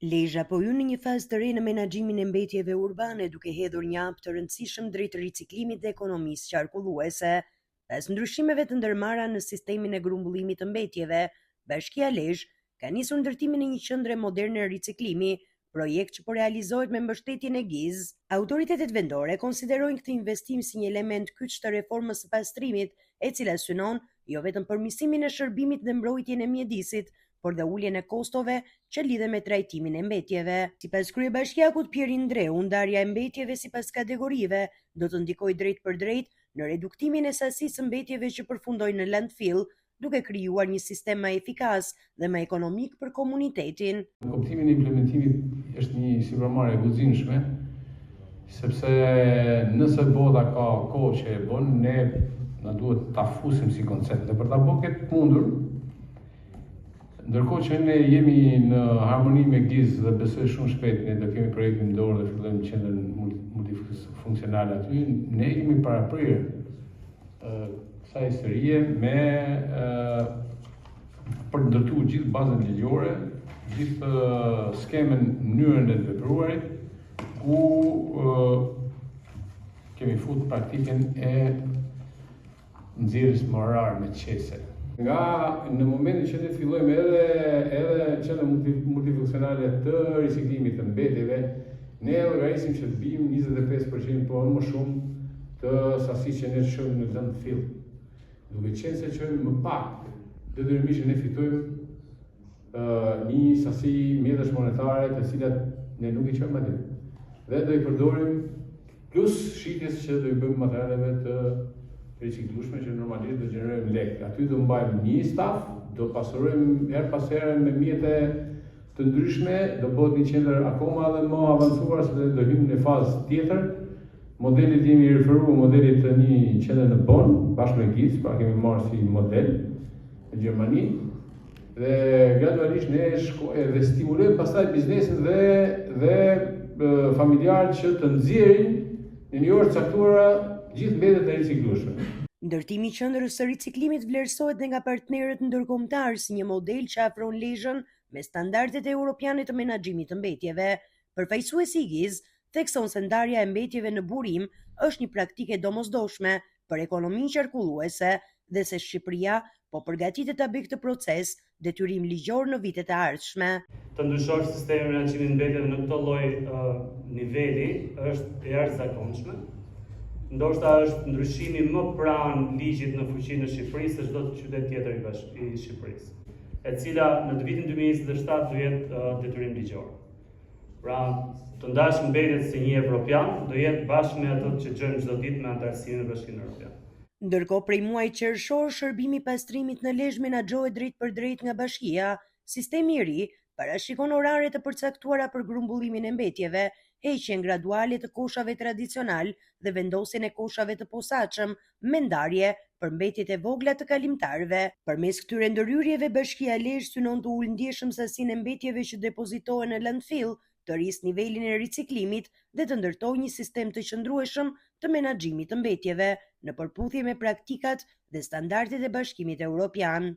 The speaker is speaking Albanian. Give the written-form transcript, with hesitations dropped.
Lezhë po hyn në një fazë të re në menaxhimin e mbetjeve urbane, duke hedhur një hap të rëndësishëm drejt riciklimit dhe ekonomisë qarkulluese. Pas ndryshimeve të ndërmarra në sistemin e grumbullimit të mbetjeve, Bashkia Lezhë ka nisur ndërtimin e një qendre moderne riciklimi, projekt që po realizohet me mbështetjen e GIZ. Autoritetet vendore konsiderojnë këtë investim si një element kyç të reformës së pastrimit, e cila synon jo vetëm përmirësimin e shërbimit dhe mbrojtjen e mjedisit, por dhe uljen e kostove që lidhen me trajtimin e mbetjeve. Sipas kryebashkiakut Pjer Indreu, ndarja e mbetjeve sipas kategorive do të ndikojë drejt për drejt në reduktimin e sasisë së mbetjeve që përfundojnë në landfill, duke krijuar një sistem më efikas dhe më ekonomik për komunitetin. Kuptimi i implementimit është një sipërmarrje e guximshme, sepse nëse bota ka kohë që e bën, ne na duhet ta fusim si koncept. Dhe për ta bërë këtë mundur, ndërkohë që ne jemi në harmoni me GIZ dhe besoj shumë shpejt ne do kemi projektin në dorë dhe fillojmë qendrën multifunksionale aty, ne jemi paraprirë kësaj historie me për të ndërtuar gjithë bazën ligjore, gjithë skemen, mënyrën e vepruarit, ku kemi futur praktikën e nxjerrjes morare me qese. Nga në momentin që ne fillojmë edhe qendrën multifunksionale të riciklimit të mbetjeve, ne llogarisim që të bijmë 25% po më shumë të sasisë që ne shohim në landfill. Duke qenë se që më pak, detyrimisht ne fitojmë një sasi mjetesh monetare të cilat ne nuk i çojmë aty. Dhe do i përdorim plus shitjes që do i bëjmë materialeve të riciklueshme që normalisht do gjenerojmë lek. Aty do mbajmë një staf, do pasurojmë her pas here me mjete të ndryshme, do bëhet një qendër akoma edhe më avancuar sepse do hyjmë në fazë tjetër. Modelit jemi referuar modelit të një qendre në Bonn, bashkë me GIZ, pra kemi marrë si model në Gjermani. Dhe gradualisht ne dhe stimulojmë pastaj biznesin dhe familjarët që të nxjerrin në një orë caktuara gjithë mbetjet e riciklueshme. Ndërtimi i qendrës së riciklimit vlerësohet dhe nga partnerët ndërkombëtar si një model që afron Lezhën me standardet europiane të menaxhimit të mbetjeve. Përfaqësuesi i GIZ thekson se ndarja e mbetjeve në burim është një praktikë e domosdoshme për ekonominë qarkulluese dhe se Shqipëria po përgatitet ta bëjë këtë proces detyrim ligjor në vitet e ardhshme. Të ndryshosh sistemin e menaxhimit të mbetjeve në këtë lloj niveli është e jashtëzakonshme. Ndoshta është ndryshimi më pranë ligjit në fuqinë e Shqipërisë se çdo qytet tjetër i Shqipërisë, e cila në vitin 2027 do jetë detyrim ligjor. Pra, të ndash mbetjet si një evropian do jetë bashkë me ato që gjejmë çdo ditë me anëtarësinë e Bashkinë Evropiane. Ndërkohë, prej muajit qershor, shërbimi i pastrimit në Lezhë menaxhohet drejt për drejt nga bashkia. Sistemi i ri parashikon orare të përcaktuara për grumbullimin e mbetjeve, heqjen graduale të koshave tradicional dhe vendosjen e koshave të posaçëm me ndarje për mbetjet e vogla të kalimtarëve. Përmes këtyre ndërhyrjeve, Bashkia Lezhë synon të ulëndjeshëm sasinë e mbetjeve që depozitohen në landfill, të rrisë nivelin e riciklimit dhe të ndërtojë një sistem të qëndrueshëm të menaxhimit të mbetjeve në përputhje me praktikat dhe standardet e Bashkimit Evropian.